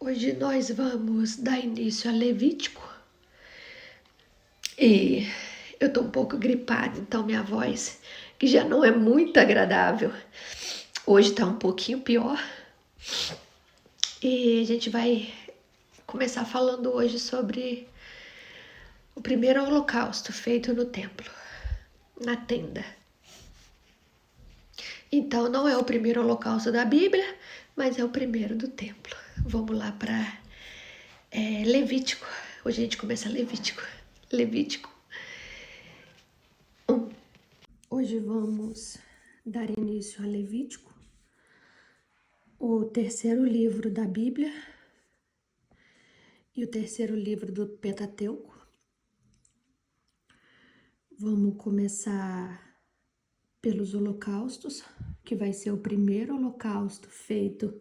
Hoje nós vamos dar início a Levítico e eu tô um pouco gripada, então minha voz, que já não é muito agradável, hoje tá um pouquinho pior. E a gente vai começar falando hoje sobre o primeiro holocausto feito no templo, na tenda. Então não é o primeiro holocausto da Bíblia, mas é o primeiro do templo. Vamos lá para Levítico. Hoje a gente começa Levítico. Levítico 1. Hoje vamos dar início a Levítico, o terceiro livro da Bíblia e o terceiro livro do Pentateuco. Vamos começar pelos holocaustos, que vai ser o primeiro holocausto feito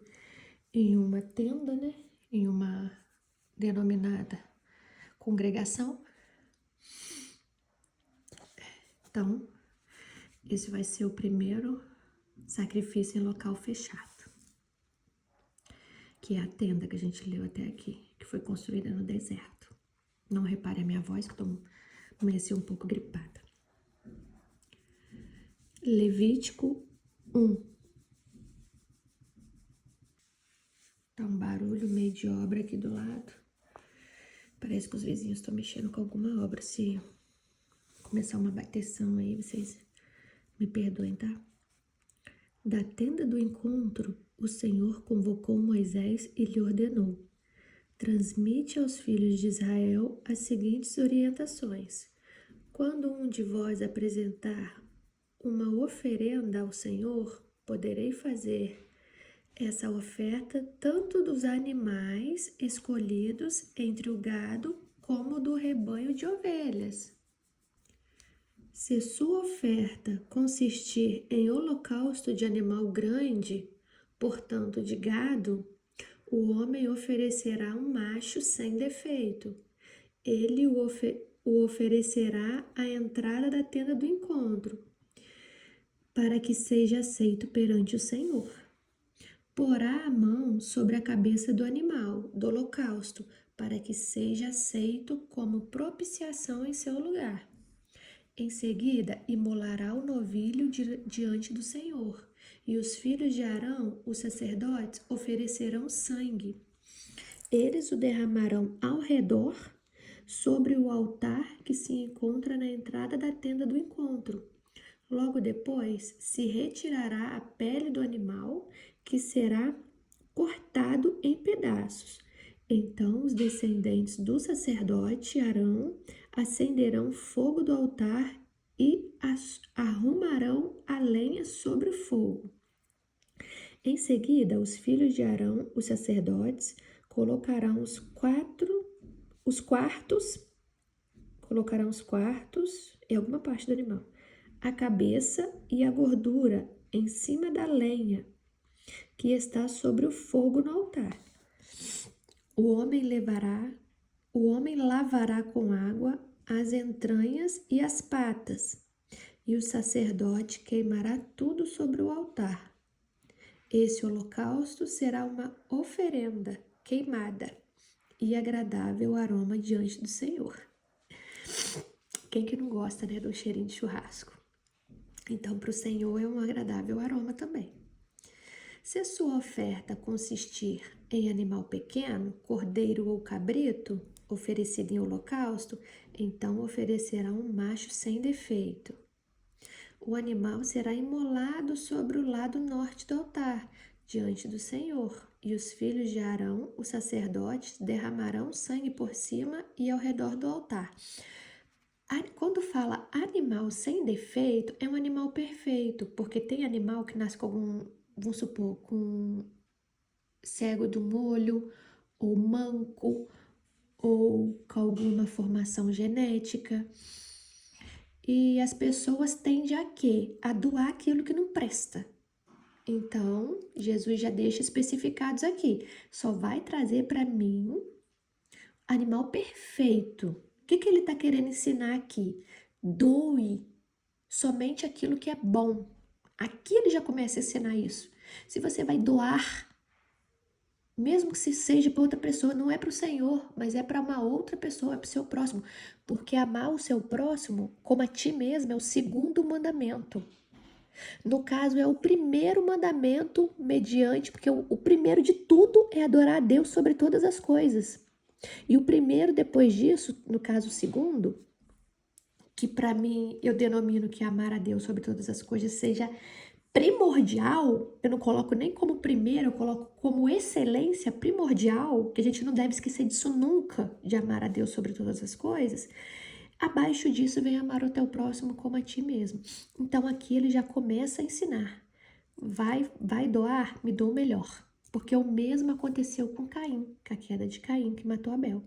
em uma tenda, né? Em uma denominada congregação. Então, esse vai ser o primeiro sacrifício em local fechado, que é a tenda que a gente leu até aqui, que foi construída no deserto. Não repare a minha voz, que eu amanheci um pouco gripada. Levítico 1. Tá um barulho meio de obra aqui do lado. Parece que os vizinhos estão mexendo com alguma obra. Se começar uma bateção aí, vocês me perdoem, tá? Da tenda do encontro, o Senhor convocou Moisés e lhe ordenou: transmite aos filhos de Israel as seguintes orientações. Quando um de vós apresentar uma oferenda ao Senhor, poderei fazer essa oferta tanto dos animais escolhidos entre o gado como do rebanho de ovelhas. Se sua oferta consistir em holocausto de animal grande, portanto de gado, o homem oferecerá um macho sem defeito. Ele o oferecerá à entrada da tenda do encontro, para que seja aceito perante o Senhor. Porá a mão sobre a cabeça do animal, do holocausto, para que seja aceito como propiciação em seu lugar. Em seguida, imolará o novilho diante do Senhor, e os filhos de Arão, os sacerdotes, oferecerão sangue. Eles o derramarão ao redor, sobre o altar que se encontra na entrada da tenda do encontro. Logo depois, se retirará a pele do animal, que será cortado em pedaços. Então os descendentes do sacerdote Arão acenderão fogo do altar e arrumarão a lenha sobre o fogo. Em seguida, os filhos de Arão, os sacerdotes, colocarão os quartos em alguma parte do animal, a cabeça e a gordura em cima da lenha que está sobre o fogo no altar. O homem lavará com água as entranhas e as patas, e o sacerdote queimará tudo sobre o altar. Esse holocausto será uma oferenda queimada e agradável aroma diante do Senhor. Quem que não gosta, né, do cheirinho de churrasco? Então, para o Senhor é um agradável aroma também. Se a sua oferta consistir em animal pequeno, cordeiro ou cabrito, oferecido em holocausto, então oferecerá um macho sem defeito. O animal será imolado sobre o lado norte do altar, diante do Senhor, e os filhos de Arão, os sacerdotes, derramarão sangue por cima e ao redor do altar. Quando fala animal sem defeito, é um animal perfeito, porque tem animal que nasce com algum, vamos supor, com cego do olho, ou manco, ou com alguma formação genética. E as pessoas tendem a quê? A doar aquilo que não presta. Então, Jesus já deixa especificados aqui. Só vai trazer para mim animal perfeito. O que ele está querendo ensinar aqui? Doe somente aquilo que é bom. Aqui ele já começa a ensinar isso. Se você vai doar Mesmo que se seja para outra pessoa, não é para o Senhor, mas é para uma outra pessoa, é para o seu próximo. Porque amar o seu próximo como a ti mesmo é o segundo mandamento. No caso, é o primeiro mandamento mediante, porque o primeiro de tudo é adorar a Deus sobre todas as coisas. E o primeiro depois disso, no caso o segundo, que para mim eu denomino que amar a Deus sobre todas as coisas seja primordial, eu não coloco nem como primeiro, eu coloco como excelência primordial, que a gente não deve esquecer disso nunca, de amar a Deus sobre todas as coisas. Abaixo disso vem amar o teu próximo como a ti mesmo. Então aqui ele já começa a ensinar. Vai doar, me dou o melhor. Porque o mesmo aconteceu com Caim, com a queda de Caim que matou Abel.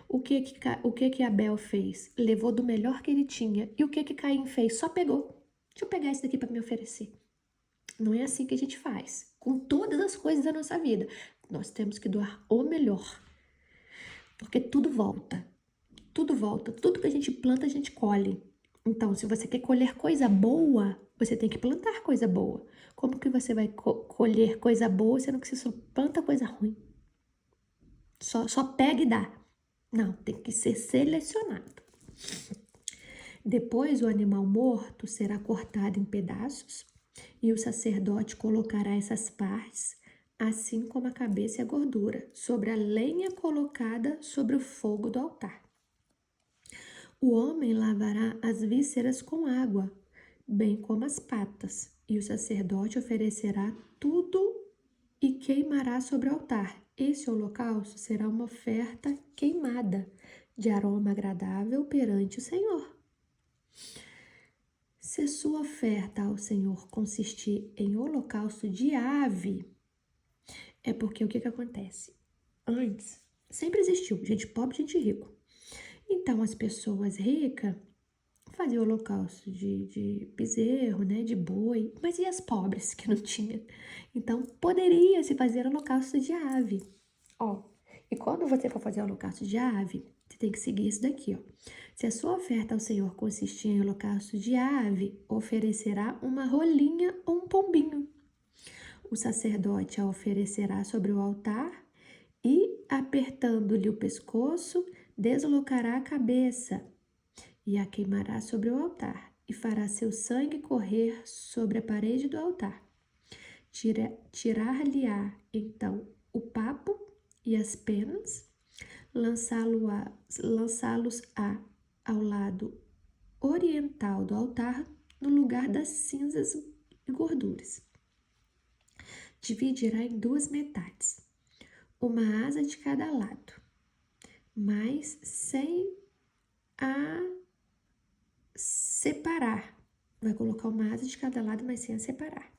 O que Abel fez? Levou do melhor que ele tinha. E o que Caim fez? Só pegou. Deixa eu pegar isso daqui para me oferecer. Não é assim que a gente faz. Com todas as coisas da nossa vida. Nós temos que doar o melhor. Porque tudo volta. Tudo volta. Tudo que a gente planta, a gente colhe. Então, se você quer colher coisa boa, você tem que plantar coisa boa. Como que você vai colher coisa boa sendo que você só planta coisa ruim? Só pega e dá. Não, tem que ser selecionado. Depois o animal morto será cortado em pedaços e o sacerdote colocará essas partes, assim como a cabeça e a gordura, sobre a lenha colocada sobre o fogo do altar. O homem lavará as vísceras com água, bem como as patas, e o sacerdote oferecerá tudo e queimará sobre o altar. Esse holocausto será uma oferta queimada, de aroma agradável perante o Senhor. Se sua oferta ao Senhor consistir em holocausto de ave, é porque o que acontece? Antes, sempre existiu gente pobre e gente rica. Então, as pessoas ricas faziam holocausto de bezerro, né, de boi, mas e as pobres que não tinham? Então, poderia se fazer holocausto de ave. Ó, e quando você for fazer holocausto de ave, você tem que seguir isso daqui, ó. Se a sua oferta ao Senhor consistir em holocausto de ave, oferecerá uma rolinha ou um pombinho. O sacerdote a oferecerá sobre o altar e, apertando-lhe o pescoço, deslocará a cabeça e a queimará sobre o altar e fará seu sangue correr sobre a parede do altar. Tirar-lhe-á, então, o papo e as penas, lançá-los-á ao lado oriental do altar, no lugar das cinzas e gorduras. Dividirá em duas metades, uma asa de cada lado, mas sem a separar. Vai colocar uma asa de cada lado, mas sem a separar.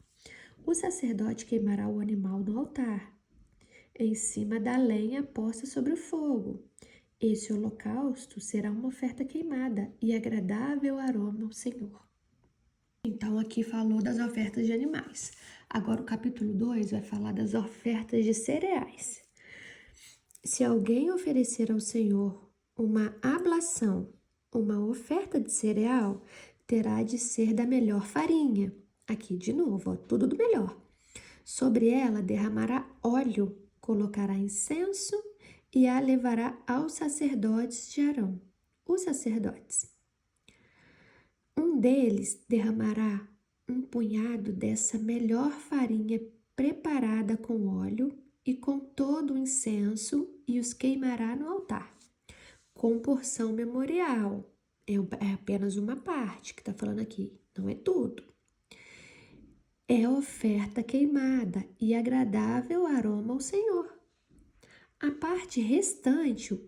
O sacerdote queimará o animal no altar, em cima da lenha posta sobre o fogo. Esse holocausto será uma oferta queimada e agradável aroma ao Senhor. Então, aqui falou das ofertas de animais. Agora, o capítulo 2 vai falar das ofertas de cereais. Se alguém oferecer ao Senhor uma ablação, uma oferta de cereal, terá de ser da melhor farinha. Aqui, de novo, ó, tudo do melhor. Sobre ela derramará óleo, colocará incenso e a levará aos sacerdotes de Arão, os sacerdotes. Um deles derramará um punhado dessa melhor farinha preparada com óleo e com todo o incenso e os queimará no altar, com porção memorial. É apenas uma parte que está falando aqui, não é tudo. É oferta queimada e agradável aroma ao Senhor. A parte restante,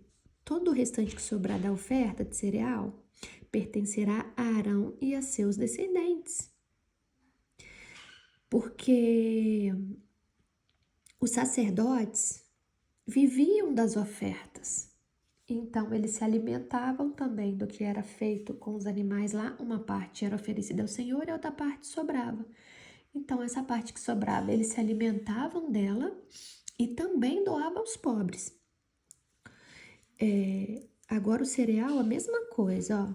todo o restante que sobrar da oferta de cereal, pertencerá a Arão e a seus descendentes. Porque os sacerdotes viviam das ofertas. Então, eles se alimentavam também do que era feito com os animais lá. Uma parte era oferecida ao Senhor e a outra parte sobrava. Então, essa parte que sobrava, eles se alimentavam dela e também doavam aos pobres. Agora, o cereal, a mesma coisa, ó.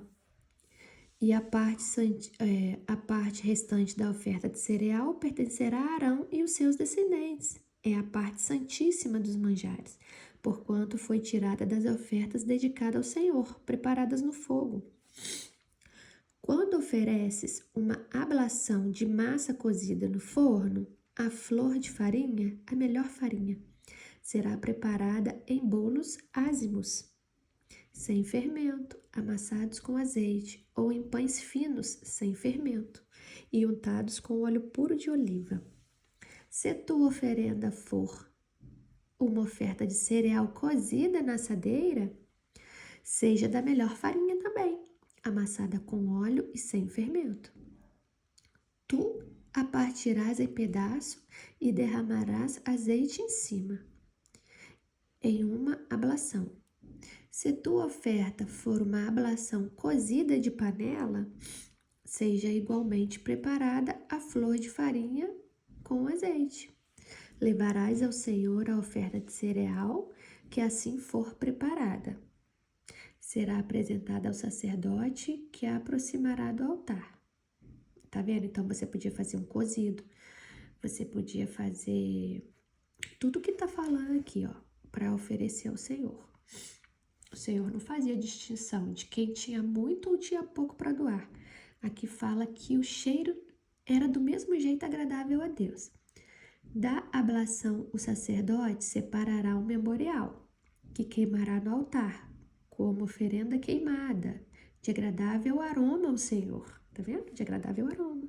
E a parte restante da oferta de cereal pertencerá a Arão e os seus descendentes. é a parte santíssima dos manjares, porquanto foi tirada das ofertas dedicadas ao Senhor, preparadas no fogo. Quando ofereces uma ablação de massa cozida no forno, a flor de farinha, a melhor farinha, será preparada em bolos ázimos, sem fermento, amassados com azeite, ou em pães finos, sem fermento, e untados com óleo puro de oliva. Se tua oferenda for uma oferta de cereal cozida na assadeira, seja da melhor farinha também, amassada com óleo e sem fermento. Tu a partirás em pedaço e derramarás azeite em cima, em uma ablação. Se tua oferta for uma ablação cozida de panela, seja igualmente preparada a flor de farinha com azeite. Levarás ao Senhor a oferta de cereal, que assim for preparada. Será apresentada ao sacerdote, que a aproximará do altar. Tá vendo? Então, você podia fazer um cozido, você podia fazer tudo que tá falando aqui, ó, para oferecer ao Senhor. O Senhor não fazia distinção de quem tinha muito ou tinha pouco para doar. Aqui fala que o cheiro era do mesmo jeito agradável a Deus. Da ablação, o sacerdote separará um memorial, que queimará no altar, como oferenda queimada, de agradável aroma ao Senhor. Tá vendo? De agradável aroma.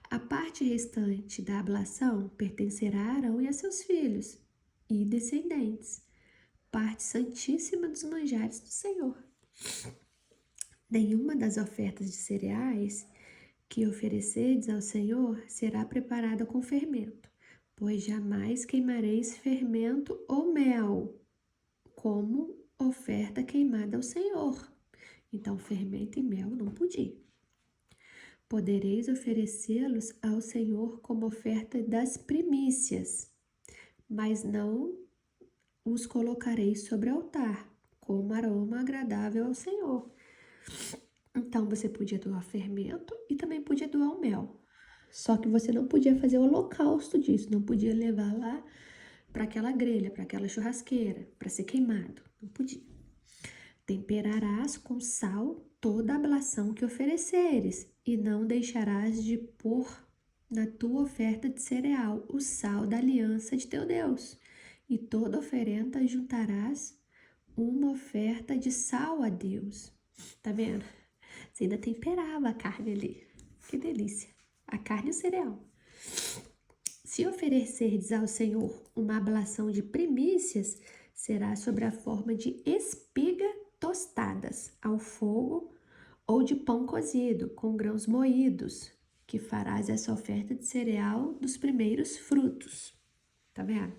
A parte restante da ablação pertencerá a Arão e a seus filhos e descendentes, parte santíssima dos manjares do Senhor. Nenhuma das ofertas de cereais que oferecedes ao Senhor será preparada com fermento, pois jamais queimareis fermento ou mel como oferta queimada ao Senhor. Então, fermento e mel não podia. Podereis oferecê-los ao Senhor como oferta das primícias, mas não os colocareis sobre o altar, como aroma agradável ao Senhor. Então, você podia doar fermento e também podia doar o mel. Só que você não podia fazer o holocausto disso, não podia levar lá para aquela grelha, para aquela churrasqueira, para ser queimado. Não podia. Temperarás com sal toda a ablação que ofereceres, e não deixarás de pôr na tua oferta de cereal o sal da aliança de teu Deus. E toda oferenda juntarás uma oferta de sal a Deus. Tá vendo? Você ainda temperava a carne ali. Que delícia. A carne e o cereal. Se oferecerdes ao Senhor uma ablação de primícias, será sobre a forma de espiga tostadas ao fogo ou de pão cozido com grãos moídos, que farás essa oferta de cereal dos primeiros frutos. Tá vendo?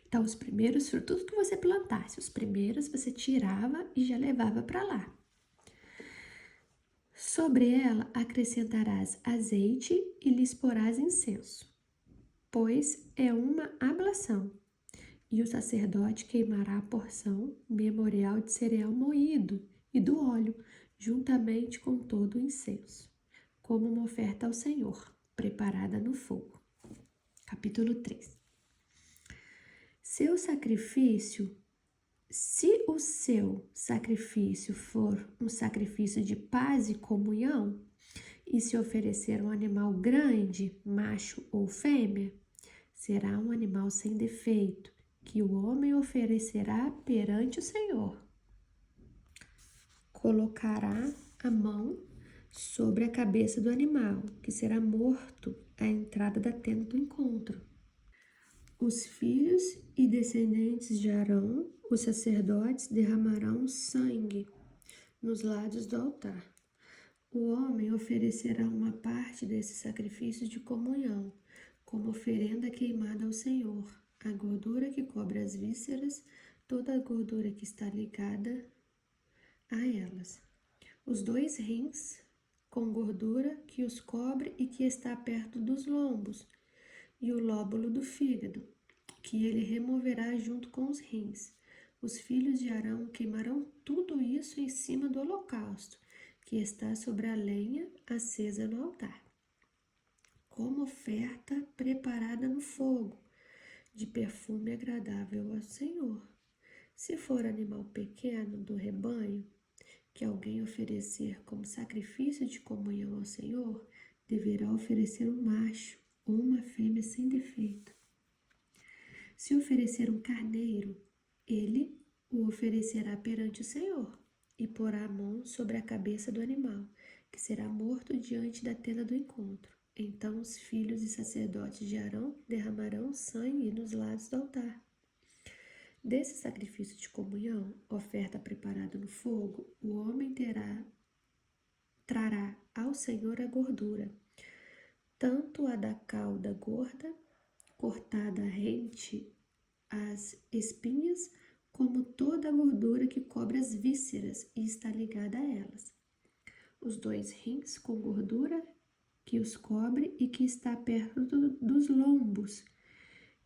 Então, os primeiros frutos, tudo que você plantasse, os primeiros você tirava e já levava para lá. Sobre ela acrescentarás azeite e lhes porás incenso, pois é uma ablação. E o sacerdote queimará a porção memorial de cereal moído e do óleo, juntamente com todo o incenso, como uma oferta ao Senhor, preparada no fogo. Capítulo 3. Se o seu sacrifício for um sacrifício de paz e comunhão, e se oferecer um animal grande, macho ou fêmea, será um animal sem defeito, que o homem oferecerá perante o Senhor. Colocará a mão sobre a cabeça do animal, que será morto à entrada da tenda do encontro. Os filhos e descendentes de Arão, os sacerdotes, derramarão sangue nos lados do altar. O homem oferecerá uma parte desse sacrifício de comunhão, como oferenda queimada ao Senhor, a gordura que cobre as vísceras, toda a gordura que está ligada a elas. Os 2 rins com gordura que os cobre e que está perto dos lombos, e o lóbulo do fígado, que ele removerá junto com os rins. Os filhos de Arão queimarão tudo isso em cima do holocausto, que está sobre a lenha acesa no altar. como oferta preparada no fogo, de perfume agradável ao Senhor. Se for animal pequeno do rebanho, que alguém oferecer como sacrifício de comunhão ao Senhor, deverá oferecer um macho ou uma fêmea sem defeito. Se oferecer um carneiro, ele o oferecerá perante o Senhor e porá a mão sobre a cabeça do animal, que será morto diante da tenda do encontro. Então os filhos e sacerdotes de Arão derramarão sangue nos lados do altar. Desse sacrifício de comunhão, oferta preparada no fogo, o homem trará ao Senhor a gordura, tanto a da cauda gorda, cortada rente as espinhas, como toda a gordura que cobre as vísceras e está ligada a elas. Os 2 rins com gordura que os cobre e que está perto dos lombos,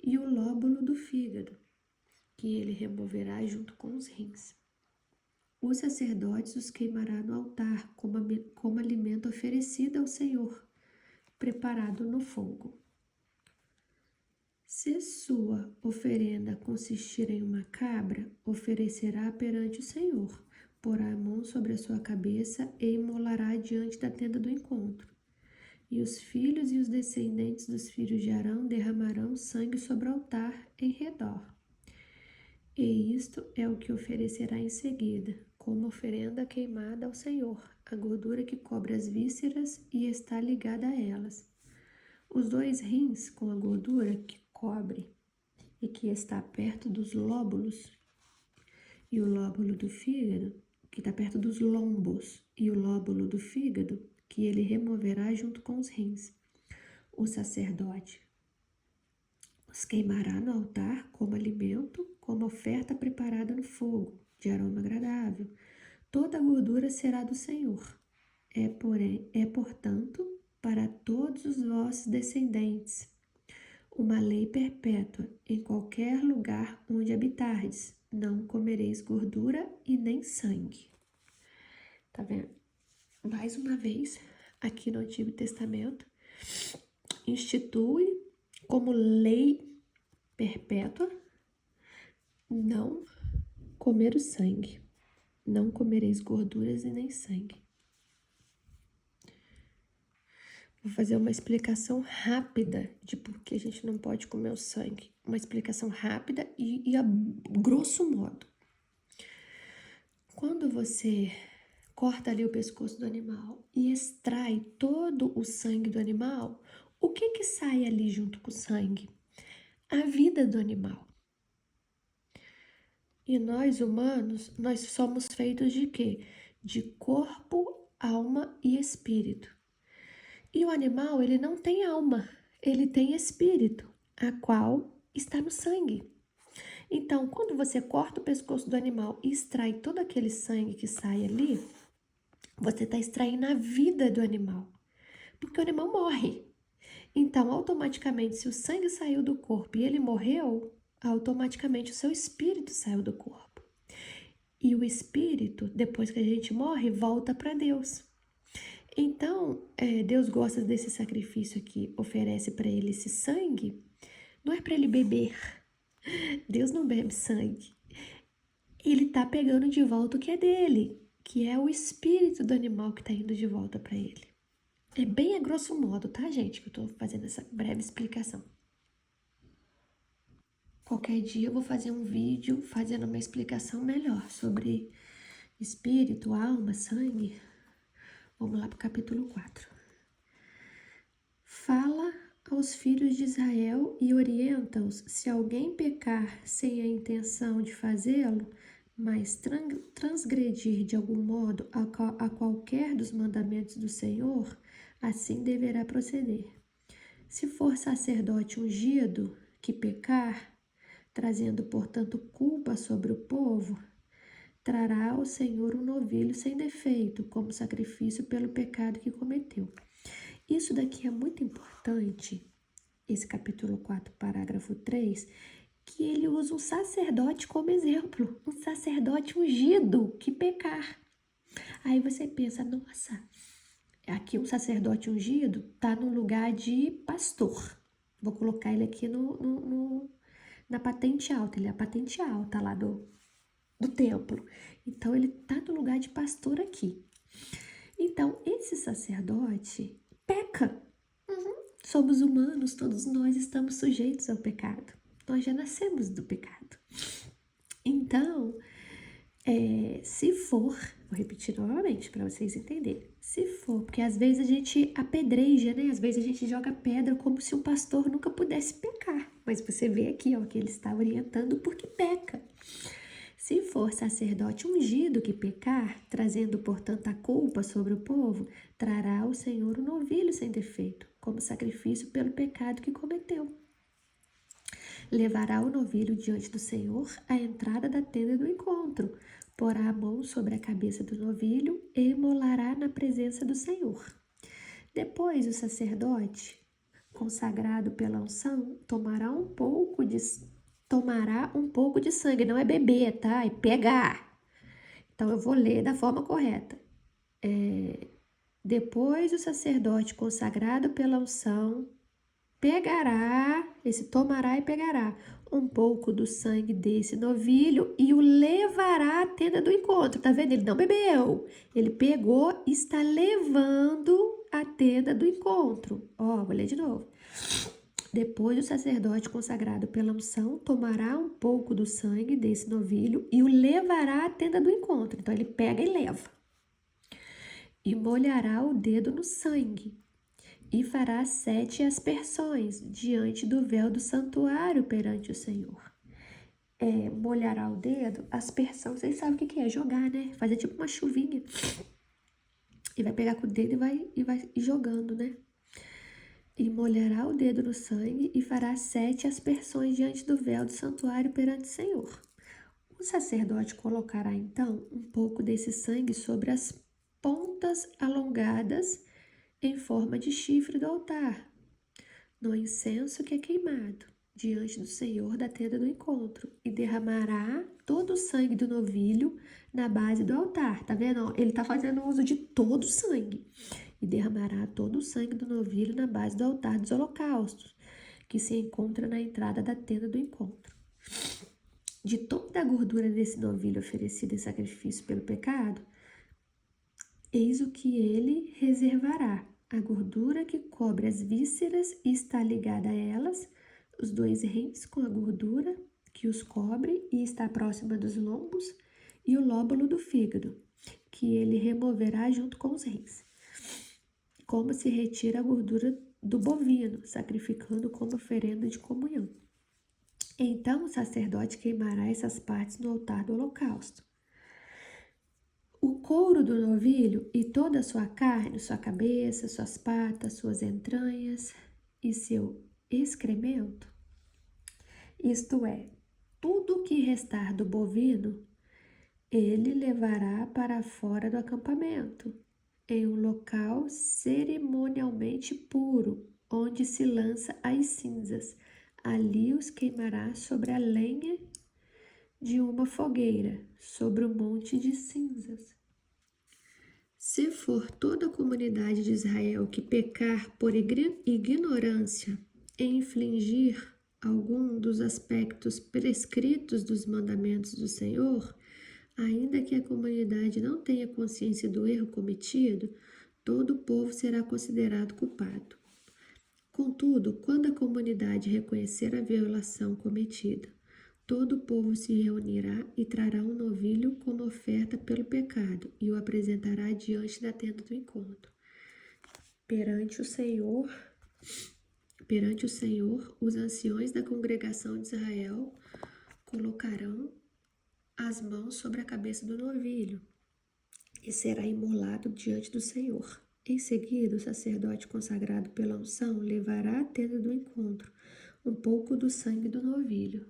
e o lóbulo do fígado, que ele removerá junto com os rins. Os sacerdotes os queimará no altar como alimento oferecido ao Senhor, preparado no fogo. Se sua oferenda consistir em uma cabra, oferecerá perante o Senhor, porá a mão sobre a sua cabeça e imolará diante da tenda do encontro. E os filhos e os descendentes dos filhos de Arão derramarão sangue sobre o altar em redor. E isto é o que oferecerá em seguida, como oferenda queimada ao Senhor, a gordura que cobre as vísceras e está ligada a elas. Os 2 rins com a gordura que cobre e que está perto dos lóbulos, e o lóbulo do fígado, que está perto dos lombos, e o lóbulo do fígado, que ele removerá junto com os rins. O sacerdote os queimará no altar como alimento, como oferta preparada no fogo, de aroma agradável. Toda a gordura será do Senhor. Portanto, para todos os vossos descendentes, uma lei perpétua em qualquer lugar onde habitardes. Não comereis gordura e nem sangue. Tá vendo? Mais uma vez, aqui no Antigo Testamento, institui como lei perpétua não comer o sangue. Não comereis gorduras e nem sangue. Vou fazer uma explicação rápida de por que a gente não pode comer o sangue. Uma explicação rápida e a grosso modo. Quando você corta ali o pescoço do animal e extrai todo o sangue do animal, o que sai ali junto com o sangue? A vida do animal. E nós, humanos, nós somos feitos de quê? De corpo, alma e espírito. E o animal, ele não tem alma, ele tem espírito, a qual está no sangue. Então, quando você corta o pescoço do animal e extrai todo aquele sangue que sai ali, você está extraindo a vida do animal, porque o animal morre. Então, automaticamente, se o sangue saiu do corpo e ele morreu, automaticamente o seu espírito saiu do corpo. E o espírito, depois que a gente morre, volta para Deus. Então, Deus gosta desse sacrifício aqui, oferece para ele esse sangue, não é para ele beber. Deus não bebe sangue. Ele tá pegando de volta o que é dele, que é o espírito do animal que tá indo de volta para ele. É bem a grosso modo, tá, gente, que eu tô fazendo essa breve explicação. Qualquer dia eu vou fazer um vídeo fazendo uma explicação melhor sobre espírito, alma, sangue. Vamos lá pro capítulo 4. Fala aos filhos de Israel e orienta-os: se alguém pecar sem a intenção de fazê-lo, mas transgredir de algum modo a qualquer dos mandamentos do Senhor, assim deverá proceder. Se for sacerdote ungido que pecar, trazendo, portanto, culpa sobre o povo, trará ao Senhor um novilho sem defeito, como sacrifício pelo pecado que cometeu. Isso daqui é muito importante, esse capítulo 4, parágrafo 3, que ele usa um sacerdote como exemplo, um sacerdote ungido que pecar. Aí você pensa, nossa, Aqui um sacerdote ungido está no lugar de pastor. Vou colocar ele aqui na patente alta. Ele é a patente alta lá do templo. Então, ele está no lugar de pastor aqui. Então, esse sacerdote peca. Somos humanos, todos nós estamos sujeitos ao pecado. Nós já nascemos do pecado. Então, se for, vou repetir novamente para vocês entenderem. Se for, porque às vezes a gente apedreja, né? Às vezes a gente joga pedra como se um pastor nunca pudesse pecar. Mas você vê aqui, ó, que ele está orientando porque peca. Se for sacerdote ungido que pecar, trazendo, portanto, a culpa sobre o povo, trará ao Senhor um novilho sem defeito, como sacrifício pelo pecado que cometeu. Levará o novilho diante do Senhor à entrada da tenda do encontro, porá a mão sobre a cabeça do novilho e imolará na presença do Senhor. Depois o sacerdote, consagrado pela unção, tomará um pouco de sangue, não é beber, tá? É pegar. Então eu vou ler da forma correta. Depois o sacerdote, consagrado pela unção, tomará e pegará um pouco do sangue desse novilho e o levará à tenda do encontro. Tá vendo? Ele não bebeu. Ele pegou e está levando à tenda do encontro. Ó, vou ler de novo. Depois o sacerdote consagrado pela unção tomará um pouco do sangue desse novilho e o levará à tenda do encontro. Então ele pega e leva. E molhará o dedo no sangue. E fará 7 aspersões diante do véu do santuário perante o Senhor. Molhará o dedo, aspersão, vocês sabem o que é? Jogar, né? Fazer tipo uma chuvinha. E vai pegar com o dedo e vai jogando, né? E molhará o dedo no sangue e fará 7 aspersões diante do véu do santuário perante o Senhor. O sacerdote colocará então um pouco desse sangue sobre as pontas alongadas em forma de chifre do altar, no incenso que é queimado, diante do Senhor da tenda do encontro, e derramará todo o sangue do novilho na base do altar. Tá vendo? Ele tá fazendo uso de todo o sangue. E derramará todo o sangue do novilho na base do altar dos holocaustos, que se encontra na entrada da tenda do encontro. De toda a gordura desse novilho oferecido em sacrifício pelo pecado, eis o que ele reservará: a gordura que cobre as vísceras e está ligada a elas, os 2 rins com a gordura que os cobre e está próxima dos lombos, e o lóbulo do fígado, que ele removerá junto com os rins, como se retira a gordura do bovino, sacrificando como oferenda de comunhão. Então o sacerdote queimará essas partes no altar do holocausto. O couro do novilho e toda a sua carne, sua cabeça, suas patas, suas entranhas e seu excremento, isto é, tudo o que restar do bovino, ele levará para fora do acampamento, em um local cerimonialmente puro, onde se lança as cinzas. Ali os queimará sobre a lenha de uma fogueira, sobre o monte de cinzas. Se for toda a comunidade de Israel que pecar por ignorância em infligir algum dos aspectos prescritos dos mandamentos do Senhor, ainda que a comunidade não tenha consciência do erro cometido, todo o povo será considerado culpado. Contudo, quando a comunidade reconhecer a violação cometida, todo o povo se reunirá e trará um novilho como oferta pelo pecado e o apresentará diante da tenda do encontro. Perante o Senhor, os anciões da congregação de Israel colocarão as mãos sobre a cabeça do novilho e será imolado diante do Senhor. Em seguida, o sacerdote consagrado pela unção levará à tenda do encontro um pouco do sangue do novilho.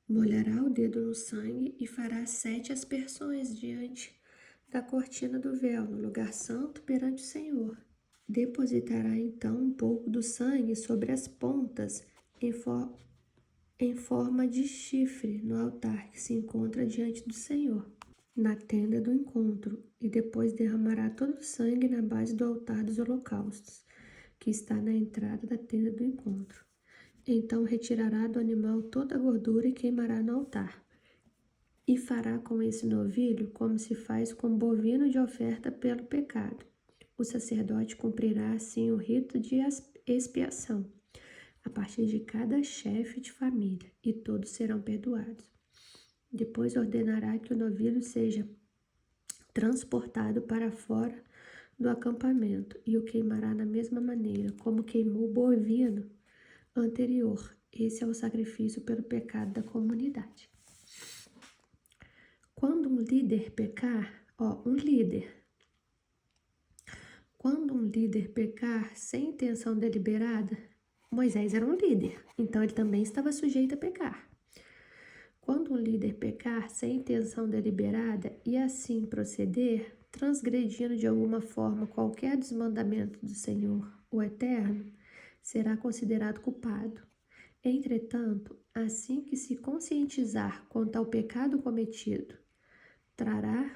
Molhará o dedo no sangue e fará 7 aspersões diante da cortina do véu, no lugar santo perante o Senhor. Depositará então um pouco do sangue sobre as pontas, em forma de chifre, no altar que se encontra diante do Senhor. na tenda do encontro, e depois derramará todo o sangue na base do altar dos holocaustos, que está na entrada da tenda do encontro. Então retirará do animal toda a gordura e queimará no altar. E fará com esse novilho como se faz com bovino de oferta pelo pecado. O sacerdote cumprirá assim o rito de expiação, a partir de cada chefe de família, e todos serão perdoados. Depois ordenará que o novilho seja transportado para fora do acampamento, e o queimará da mesma maneira como queimou o bovino anterior. Esse é o sacrifício pelo pecado da comunidade. Quando um líder pecar, quando um líder pecar sem intenção deliberada, Moisés era um líder, então ele também estava sujeito a pecar. Quando um líder pecar sem intenção deliberada e assim proceder, transgredindo de alguma forma qualquer dos mandamentos do Senhor, o Eterno, será considerado culpado. Entretanto, assim que se conscientizar quanto ao pecado cometido, trará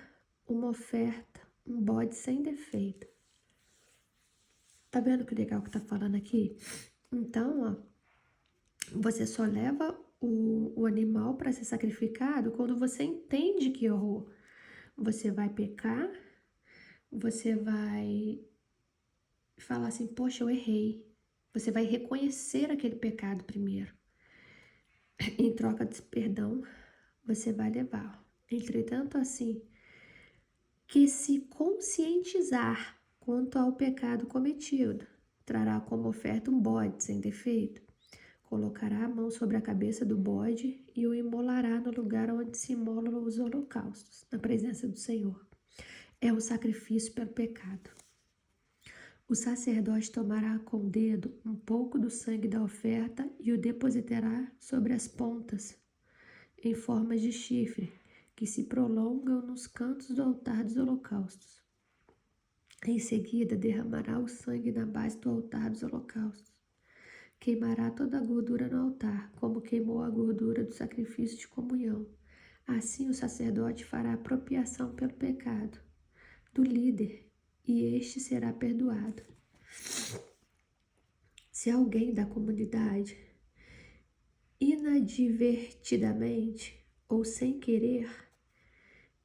uma oferta, um bode sem defeito. Tá vendo que legal que tá falando aqui? Então, ó, você só leva o animal para ser sacrificado quando você entende que errou. Você vai pecar, você vai falar assim, poxa, eu errei. Você vai reconhecer aquele pecado primeiro. Em troca de perdão, você vai levar. Entretanto, assim, que se conscientizar quanto ao pecado cometido, trará como oferta um bode sem defeito. Colocará a mão sobre a cabeça do bode e o imolará no lugar onde se imolam os holocaustos, na presença do Senhor. É o sacrifício pelo pecado. O sacerdote tomará com o dedo um pouco do sangue da oferta e o depositará sobre as pontas, em formas de chifre, que se prolongam nos cantos do altar dos holocaustos. Em seguida, derramará o sangue na base do altar dos holocaustos. Queimará toda a gordura no altar, como queimou a gordura do sacrifício de comunhão. Assim o sacerdote fará apropiação pelo pecado do líder, e este será perdoado. Se alguém da comunidade, inadvertidamente ou sem querer,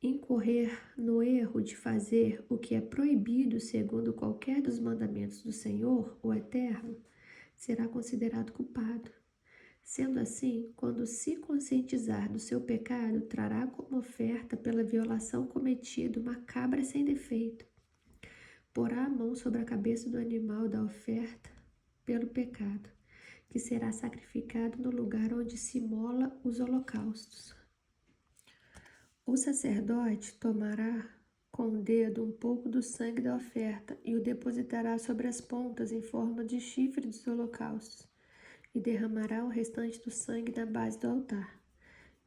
incorrer no erro de fazer o que é proibido segundo qualquer dos mandamentos do Senhor, o Eterno, será considerado culpado. Sendo assim, quando se conscientizar do seu pecado, trará como oferta pela violação cometida uma cabra sem defeito. Porá a mão sobre a cabeça do animal da oferta pelo pecado, que será sacrificado no lugar onde se imola os holocaustos. O sacerdote tomará com o dedo um pouco do sangue da oferta e o depositará sobre as pontas em forma de chifre dos holocaustos, e derramará o restante do sangue na base do altar.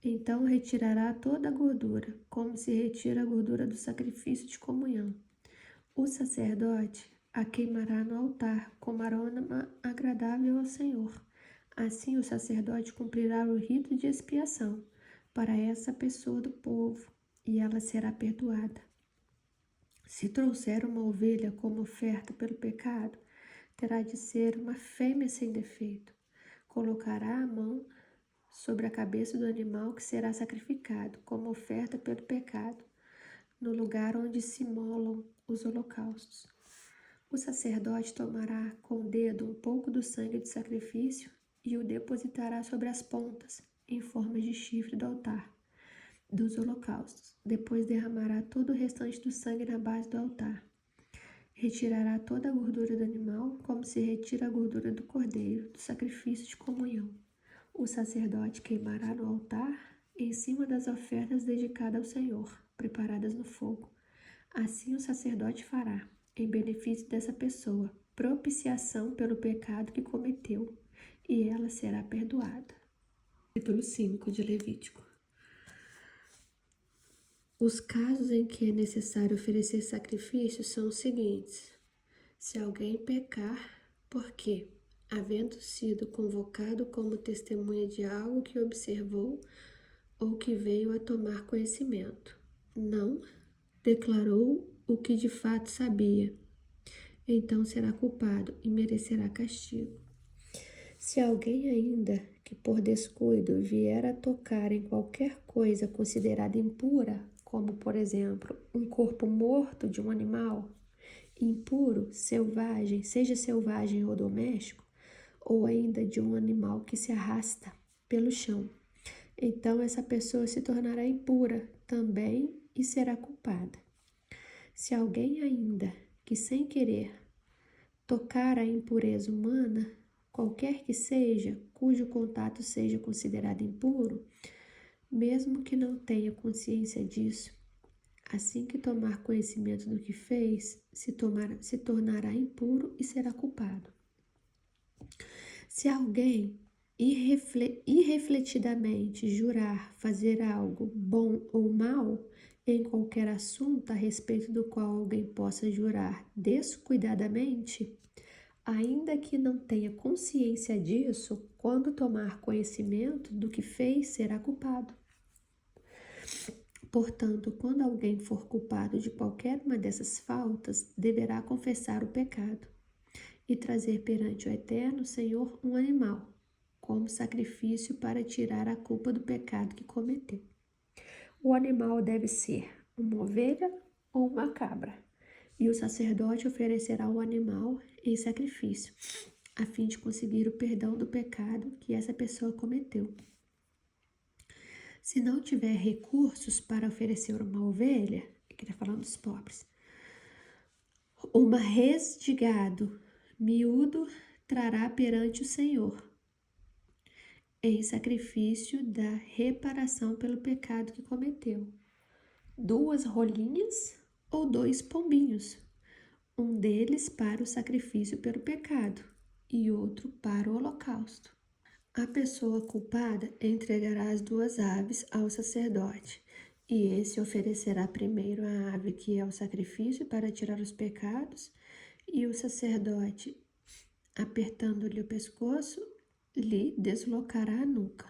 Então retirará toda a gordura, como se retira a gordura do sacrifício de comunhão. O sacerdote a queimará no altar como aroma agradável ao Senhor. Assim o sacerdote cumprirá o rito de expiação para essa pessoa do povo, e ela será perdoada. Se trouxer uma ovelha como oferta pelo pecado, terá de ser uma fêmea sem defeito. Colocará a mão sobre a cabeça do animal que será sacrificado como oferta pelo pecado, no lugar onde se molam os holocaustos. O sacerdote tomará com o dedo um pouco do sangue do sacrifício e o depositará sobre as pontas, em forma de chifre do altar dos holocaustos. Depois derramará todo o restante do sangue na base do altar. Retirará toda a gordura do animal, como se retira a gordura do cordeiro, do sacrifício de comunhão. O sacerdote queimará no altar, em cima das ofertas dedicadas ao Senhor, preparadas no fogo. Assim o sacerdote fará, em benefício dessa pessoa, propiciação pelo pecado que cometeu, e ela será perdoada. Capítulo 5 de Levítico. Os casos em que é necessário oferecer sacrifícios são os seguintes: se alguém pecar, porque, havendo sido convocado como testemunha de algo que observou ou que veio a tomar conhecimento, não declarou o que de fato sabia, então será culpado e merecerá castigo. Se alguém ainda que por descuido vier a tocar em qualquer coisa considerada impura, como por exemplo um corpo morto de um animal, impuro, selvagem, seja selvagem ou doméstico, ou ainda de um animal que se arrasta pelo chão, então essa pessoa se tornará impura também e será culpada. Se alguém ainda que sem querer tocar a impureza humana, qualquer que seja, cujo contato seja considerado impuro, mesmo que não tenha consciência disso, assim que tomar conhecimento do que fez, se tornará impuro e será culpado. Se alguém irrefletidamente jurar fazer algo bom ou mal em qualquer assunto a respeito do qual alguém possa jurar descuidadamente, ainda que não tenha consciência disso, quando tomar conhecimento do que fez, será culpado. Portanto, quando alguém for culpado de qualquer uma dessas faltas, deverá confessar o pecado e trazer perante o Eterno Senhor um animal, como sacrifício para tirar a culpa do pecado que cometeu. O animal deve ser uma ovelha ou uma cabra, e o sacerdote oferecerá o animal em sacrifício, a fim de conseguir o perdão do pecado que essa pessoa cometeu. Se não tiver recursos para oferecer uma ovelha, aqui está falando dos pobres, uma res de gado miúdo trará perante o Senhor, em sacrifício da reparação pelo pecado que cometeu, 2 rolinhas ou 2 pombinhos, um deles para o sacrifício pelo pecado e outro para o holocausto. A pessoa culpada entregará as 2 aves ao sacerdote, e esse oferecerá primeiro a ave que é o sacrifício para tirar os pecados, e o sacerdote, apertando-lhe o pescoço, lhe deslocará a nuca,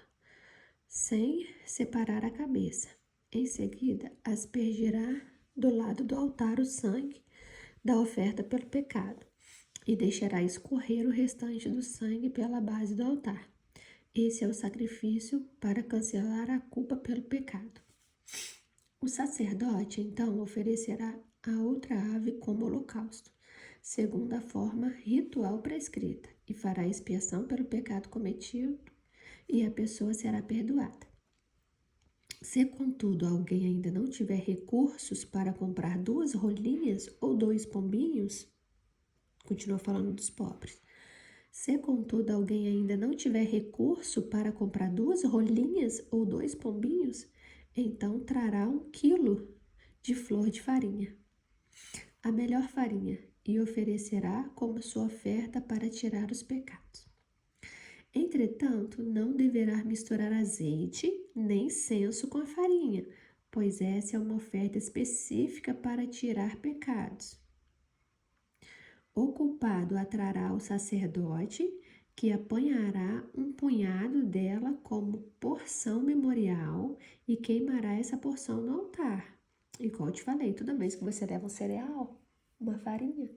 sem separar a cabeça. Em seguida, aspergirá do lado do altar o sangue da oferta pelo pecado, e deixará escorrer o restante do sangue pela base do altar. Esse é o sacrifício para cancelar a culpa pelo pecado. O sacerdote, então, oferecerá a outra ave como holocausto, segundo a forma ritual prescrita, e fará expiação pelo pecado cometido, e a pessoa será perdoada. Se, contudo, alguém ainda não tiver recursos para comprar 2 rolinhas ou 2 pombinhos, continua falando dos pobres. Se, contudo, alguém ainda não tiver recurso para comprar 2 rolinhas ou 2 pombinhos, então trará 1 quilo de flor de farinha, a melhor farinha, e oferecerá como sua oferta para tirar os pecados. Entretanto, não deverá misturar azeite nem incenso com a farinha, pois essa é uma oferta específica para tirar pecados. O culpado a trará ao sacerdote, que apanhará um punhado dela como porção memorial e queimará essa porção no altar. Igual eu te falei, toda vez que você leva um cereal, uma farinha,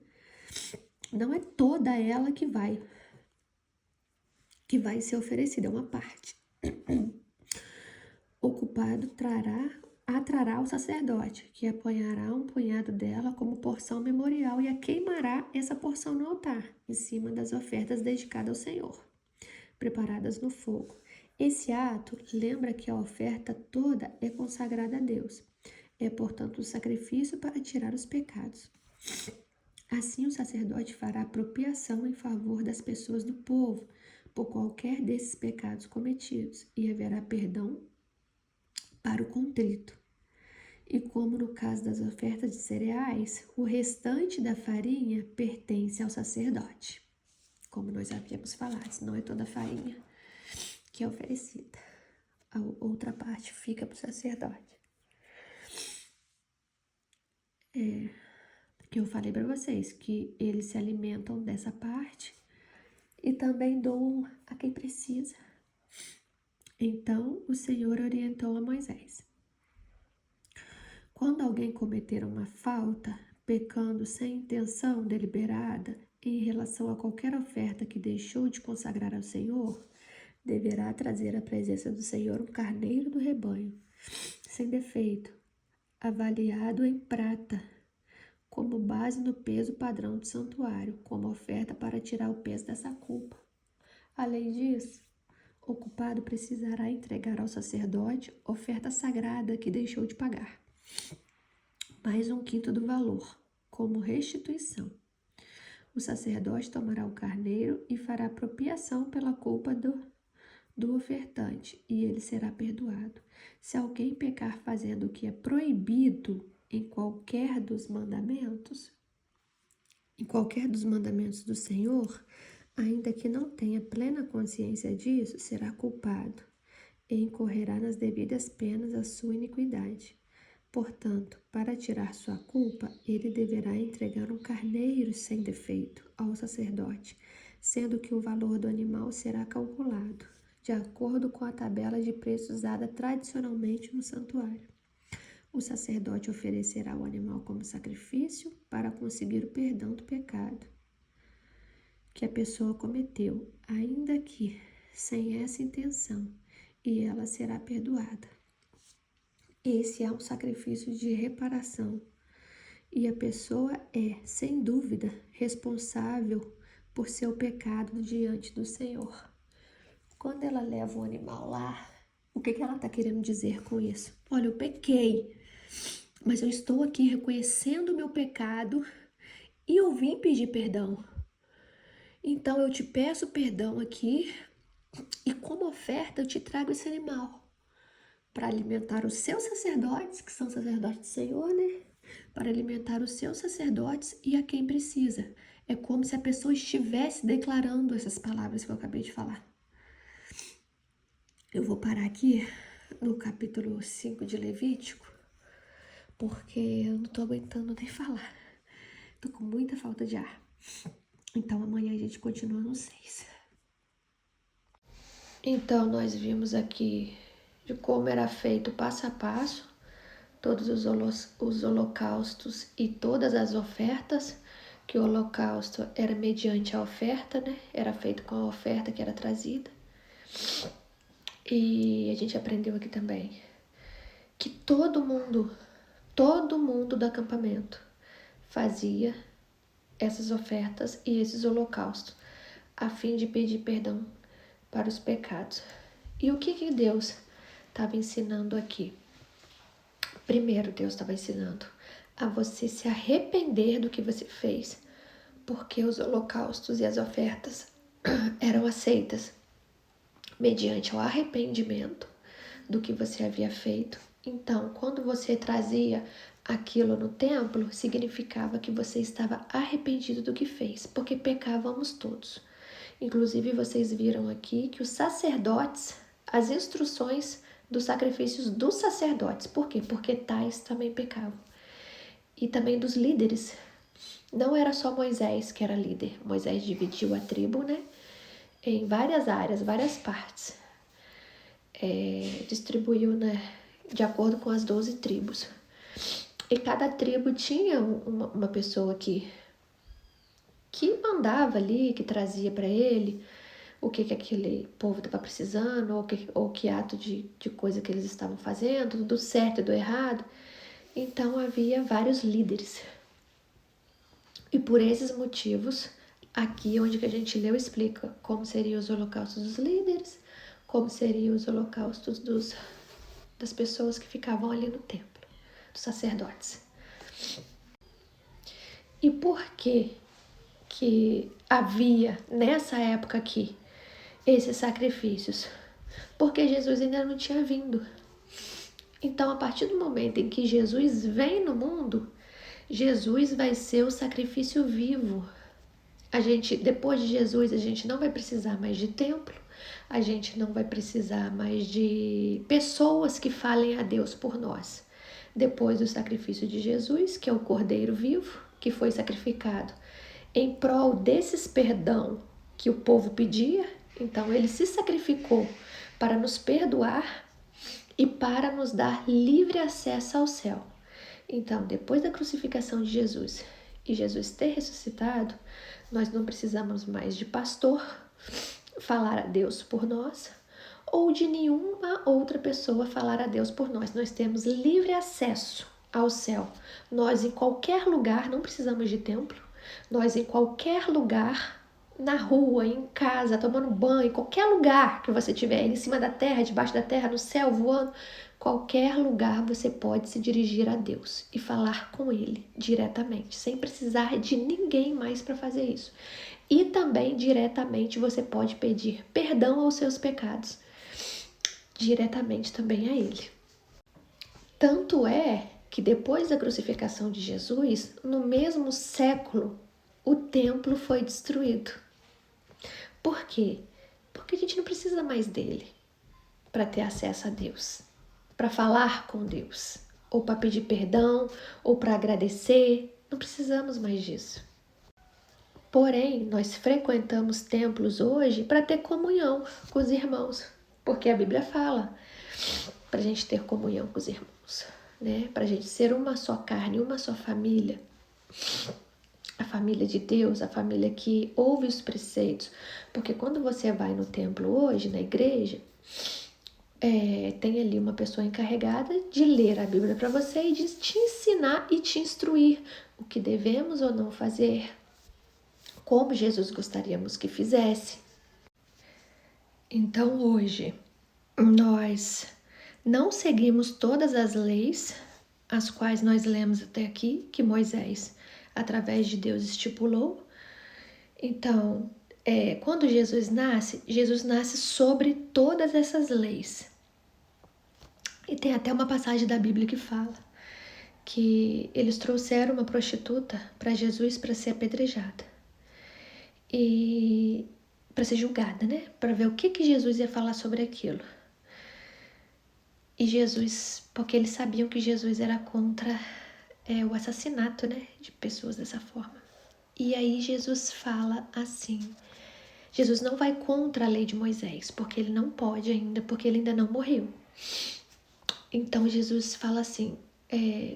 não é toda ela que vai ser oferecida, é uma parte. O culpado atrará o sacerdote, que apanhará um punhado dela como porção memorial e a queimará essa porção no altar, em cima das ofertas dedicadas ao Senhor, preparadas no fogo. Esse ato lembra que a oferta toda é consagrada a Deus. É, portanto, um sacrifício para tirar os pecados. Assim, o sacerdote fará apropriação em favor das pessoas do povo por qualquer desses pecados cometidos, e haverá perdão para o contrito. E como no caso das ofertas de cereais, o restante da farinha pertence ao sacerdote. Como nós havíamos falado, não é toda a farinha que é oferecida. A outra parte fica para o sacerdote. Porque eu falei para vocês que eles se alimentam dessa parte e também doam a quem precisa. Então, o Senhor orientou a Moisés: Quando alguém cometer uma falta, pecando sem intenção deliberada em relação a qualquer oferta que deixou de consagrar ao Senhor, deverá trazer à presença do Senhor um carneiro do rebanho, sem defeito, avaliado em prata, como base no peso padrão do santuário, como oferta para tirar o peso dessa culpa. Além disso, o culpado precisará entregar ao sacerdote oferta sagrada que deixou de pagar, mais 1/5 do valor, como restituição. O sacerdote tomará o carneiro e fará propiação pela culpa do ofertante, e ele será perdoado. Se alguém pecar fazendo o que é proibido em qualquer dos mandamentos do Senhor, ainda que não tenha plena consciência disso, será culpado e incorrerá nas devidas penas a sua iniquidade. Portanto, para tirar sua culpa, ele deverá entregar um carneiro sem defeito ao sacerdote, sendo que o valor do animal será calculado de acordo com a tabela de preço usada tradicionalmente no santuário. O sacerdote oferecerá o animal como sacrifício para conseguir o perdão do pecado que a pessoa cometeu, ainda que sem essa intenção, e ela será perdoada. Esse é um sacrifício de reparação, e a pessoa é, sem dúvida, responsável por seu pecado diante do Senhor. Quando ela leva o animal lá, o que ela está querendo dizer com isso? Olha, eu pequei, mas eu estou aqui reconhecendo o meu pecado e eu vim pedir perdão. Então eu te peço perdão aqui e como oferta eu te trago esse animal para alimentar os seus sacerdotes, que são sacerdotes do Senhor, né? Para alimentar os seus sacerdotes e a quem precisa. É como se a pessoa estivesse declarando essas palavras que eu acabei de falar. Eu vou parar aqui no capítulo 5 de Levítico, porque eu não tô aguentando nem falar. Tô com muita falta de ar. Então amanhã a gente continua no 6. Então nós vimos aqui de como era feito passo a passo todos os holocaustos e todas as ofertas, que o holocausto era mediante a oferta, né? Era feito com a oferta que era trazida. E a gente aprendeu aqui também que todo mundo do acampamento fazia essas ofertas e esses holocaustos a fim de pedir perdão para os pecados. E o que Deus estava ensinando aqui? Primeiro, Deus estava ensinando a você se arrepender do que você fez, porque os holocaustos e as ofertas eram aceitas mediante o arrependimento do que você havia feito. Então, quando você trazia aquilo no templo, significava que você estava arrependido do que fez, porque pecávamos todos. Inclusive, vocês viram aqui que os sacerdotes, as instruções dos sacrifícios dos sacerdotes. Por quê? Porque tais também pecavam. E também dos líderes. Não era só Moisés que era líder. Moisés dividiu a tribo, né, em várias áreas, várias partes. Distribuiu, né, de acordo com as 12 tribos. E cada tribo tinha uma pessoa que mandava ali, que trazia para ele o que aquele povo estava precisando, ou que ato de coisa que eles estavam fazendo, do certo e do errado. Então havia vários líderes. E por esses motivos, aqui onde que a gente leu explica como seriam os holocaustos dos líderes, como seriam os holocaustos das pessoas que ficavam ali no templo, dos sacerdotes. E por que havia nessa época aqui esses sacrifícios? Porque Jesus ainda não tinha vindo. Então, a partir do momento em que Jesus vem no mundo, Jesus vai ser o sacrifício vivo. Depois de Jesus, a gente não vai precisar mais de templo, a gente não vai precisar mais de pessoas que falem a Deus por nós. Depois do sacrifício de Jesus, que é o Cordeiro vivo, que foi sacrificado em prol desses perdão que o povo pedia, então ele se sacrificou para nos perdoar e para nos dar livre acesso ao céu. Então, depois da crucificação de Jesus e Jesus ter ressuscitado, nós não precisamos mais de pastor falar a Deus por nós ou de nenhuma outra pessoa falar a Deus por nós. Nós temos livre acesso ao céu. Nós, em qualquer lugar, não precisamos de templo. Nós, em qualquer lugar, na rua, em casa, tomando banho, em qualquer lugar que você estiver, em cima da terra, debaixo da terra, no céu, voando, qualquer lugar você pode se dirigir a Deus e falar com Ele diretamente, sem precisar de ninguém mais para fazer isso. E também diretamente você pode pedir perdão aos seus pecados, diretamente também a Ele. Tanto é que depois da crucificação de Jesus, no mesmo século, o templo foi destruído. Por quê? Porque a gente não precisa mais dele para ter acesso a Deus, para falar com Deus, ou para pedir perdão, ou para agradecer. Não precisamos mais disso. Porém, nós frequentamos templos hoje para ter comunhão com os irmãos, porque a Bíblia fala para a gente ter comunhão com os irmãos, né? Para a gente ser uma só carne, uma só família. A família de Deus, a família que ouve os preceitos. Porque quando você vai no templo hoje, na igreja, tem ali uma pessoa encarregada de ler a Bíblia para você e de te ensinar e te instruir o que devemos ou não fazer, como Jesus gostaríamos que fizesse. Então hoje nós não seguimos todas as leis as quais nós lemos até aqui, que Moisés, através de Deus, estipulou. Então, quando Jesus nasce sobre todas essas leis. E tem até uma passagem da Bíblia que fala que eles trouxeram uma prostituta para Jesus para ser apedrejada. E para ser julgada, né? Para ver o que Jesus ia falar sobre aquilo. E Jesus, porque eles sabiam que Jesus era contra o assassinato, né, de pessoas dessa forma. E aí Jesus fala assim, Jesus não vai contra a lei de Moisés, porque ele não pode ainda, porque ele ainda não morreu. Então Jesus fala assim,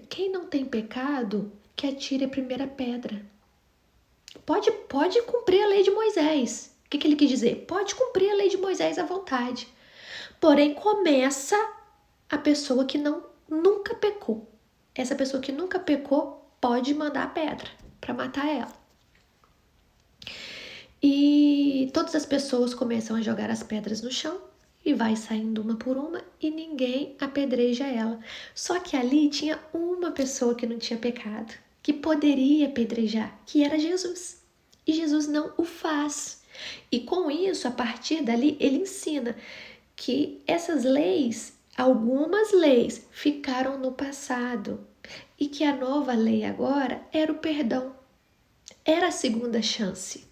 quem não tem pecado, que atire a primeira pedra. Pode cumprir a lei de Moisés. O que ele quis dizer? Pode cumprir a lei de Moisés à vontade. Porém, começa a pessoa que nunca pecou. Essa pessoa que nunca pecou pode mandar a pedra para matar ela. E todas as pessoas começam a jogar as pedras no chão e vai saindo uma por uma e ninguém apedreja ela. Só que ali tinha uma pessoa que não tinha pecado, que poderia apedrejar, que era Jesus. E Jesus não o faz. E com isso, a partir dali, ele ensina que essas leis, algumas leis, ficaram no passado e que a nova lei agora era o perdão, era a segunda chance.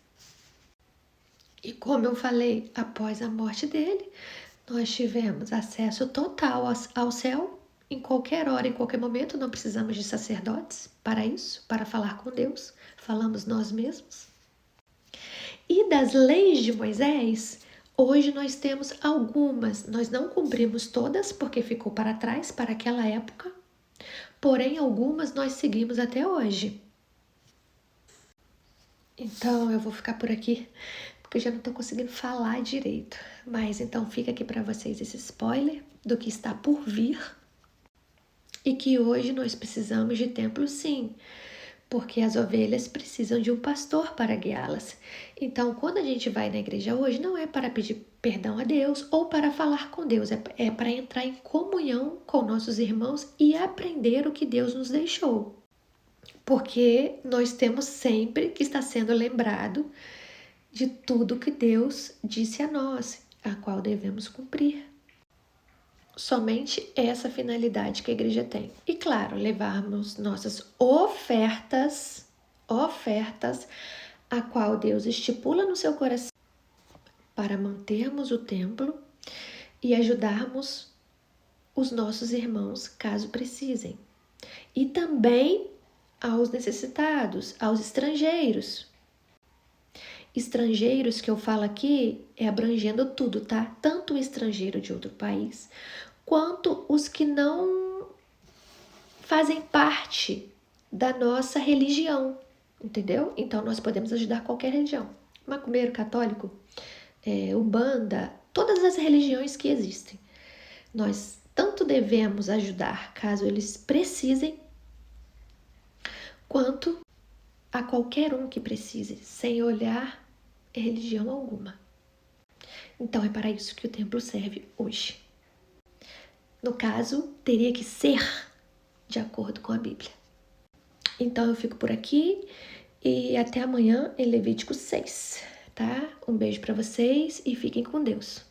E como eu falei, após a morte dele, nós tivemos acesso total ao céu, em qualquer hora, em qualquer momento. Não precisamos de sacerdotes para isso, para falar com Deus, falamos nós mesmos. E das leis de Moisés, hoje nós temos algumas, nós não cumprimos todas porque ficou para trás, para aquela época, porém algumas nós seguimos até hoje. Então eu vou ficar por aqui, porque eu já não estou conseguindo falar direito. Mas então fica aqui para vocês esse spoiler do que está por vir e que hoje nós precisamos de templo sim, porque as ovelhas precisam de um pastor para guiá-las. Então, quando a gente vai na igreja hoje, não é para pedir perdão a Deus ou para falar com Deus, é para entrar em comunhão com nossos irmãos e aprender o que Deus nos deixou. Porque nós temos sempre que estar sendo lembrado de tudo que Deus disse a nós, a qual devemos cumprir. Somente essa finalidade que a igreja tem. E claro, levarmos nossas ofertas a qual Deus estipula no seu coração para mantermos o templo e ajudarmos os nossos irmãos caso precisem. E também aos necessitados, aos estrangeiros. Estrangeiros que eu falo aqui é abrangendo tudo, tá? Tanto o estrangeiro de outro país, quanto os que não fazem parte da nossa religião, entendeu? Então nós podemos ajudar qualquer religião. Macumbeiro, católico, Umbanda, todas as religiões que existem. Nós tanto devemos ajudar caso eles precisem, quanto a qualquer um que precise, sem olhar religião alguma. Então é para isso que o templo serve hoje. No caso, teria que ser de acordo com a Bíblia. Então eu fico por aqui e até amanhã em Levítico 6, tá? Um beijo para vocês e fiquem com Deus.